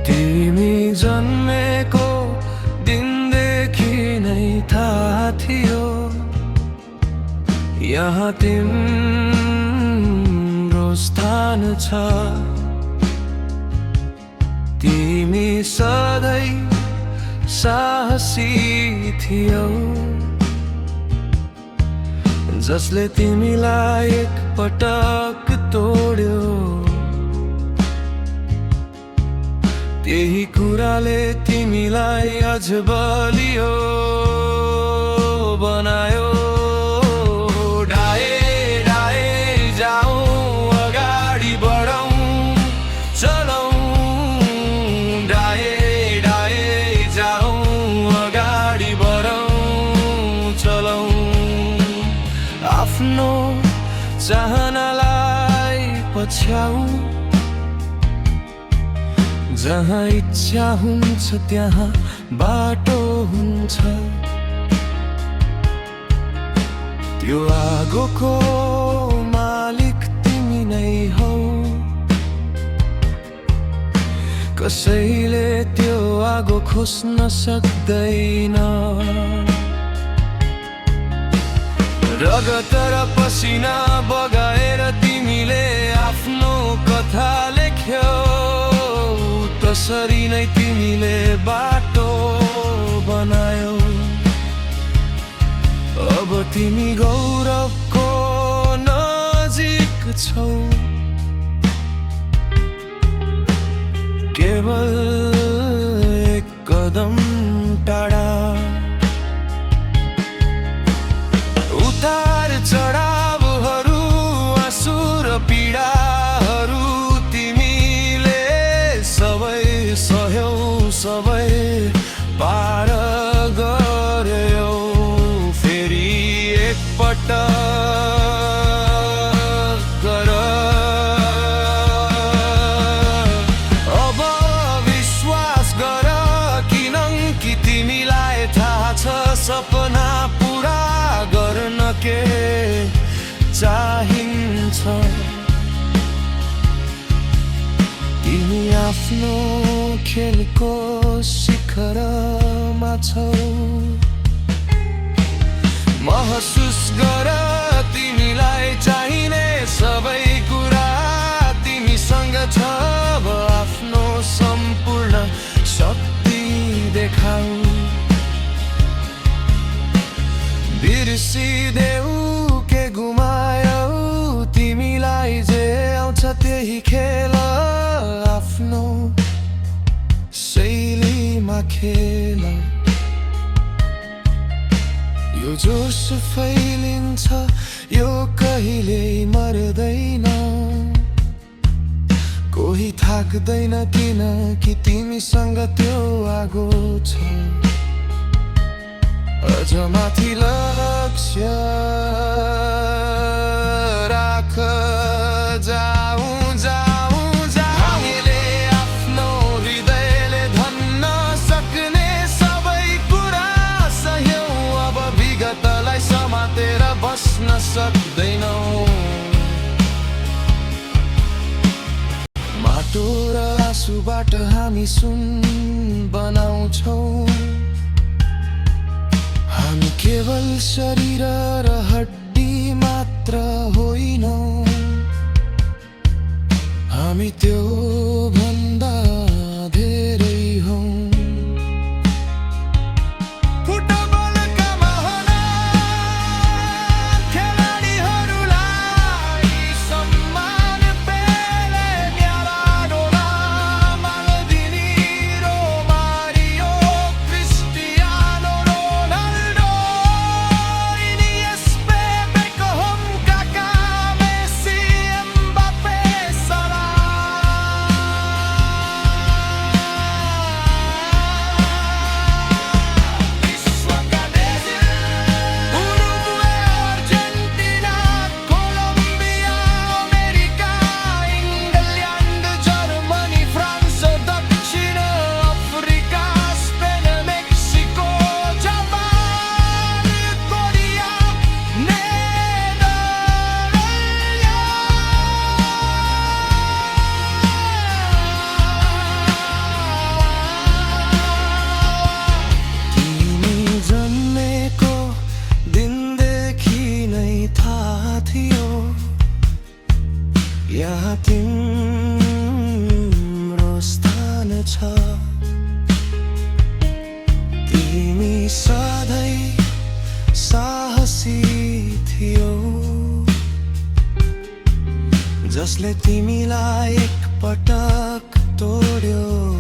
तिमी जन्मेको दिनदेखि नै थाहा थियो यहाँ तिम्रो स्थान छ। तिमी सधैँ साहसी थियौ जसले तिमीलाई एक पटक तोड्यो। त्यही कुराले तिमीलाई अझ बलियो बनायो। ढाए ढाए जाऊँ अगाडि बढौँ चलौँ, ढाए ढाए जाऊँ अगाडि बढौँ चलौँ। आफ्नो चाहनालाई पछ्याउँ, जहाँ इच्छा हुन्छ त्यहाँ बाटो हुन्छ। त्यो आगोको मालिक तिमी नै हौ, कसैले त्यो आगो खोस्न सक्दैन। रगत र पसिना बगाएर तिमीले आफ्नो कथा लेख्यौ, त्यसरी नै तिमीले बाटो बनायौ। अब तिमी गौरवको नजिक छौ, केवल एक कदम टाढा। उतार चढावहरू, आँसु र पीडाहरू तिमीले सबै सहयौ, सबै पार गर्यौ। फेरि एकपटक गर, अब विश्वास गर, किनकि तिमीलाई थाहा छ सपना पुरा गर्न के चाहिन्छ। तिमी आफ्नो खेलको शिखरमा छौ, महसुस गर तिमीलाई चाहिने सबै कुरा तिमीसँग छ। अब आफ्नो सम्पूर्ण शक्ति देखाऊ, बिर्सिदेऊ के गुमायौ। तिमीलाई जे आउँछ त्यही खेल, आफ्नो शैलीमा खेल। यो जोस फैलिन्छ, यो कहिल्यै मर्दैन। कोही थाक्दैन किनकि तिमीसँग त्यो आगो छ। अझ माथि लक्ष्य राख, जाऊँ जाऊँ जाऊँ। हामीले आफ्नो हृदयले भन्न सक्ने सबै कुरा सह्यौँ, अब विगतलाई समातेर बस्न सक्दैनौँ। माटो र आँसुबाट हामी सुन बनाउँछौँ, हामी केवल शरीर र हड्डी मात्र होइनौँ। हामी त्यो भन्दा धेरै हौँ। फुटबलका महान खेलाडीहरूलाई सम्मान, Pele, Maradona, Maldini, Romario, Cristiano Ronaldo, Iniesta, Beckham, Kaka, Messi, Mbappe, Salah. जसले तिमीलाई एक पटक तोड्यो।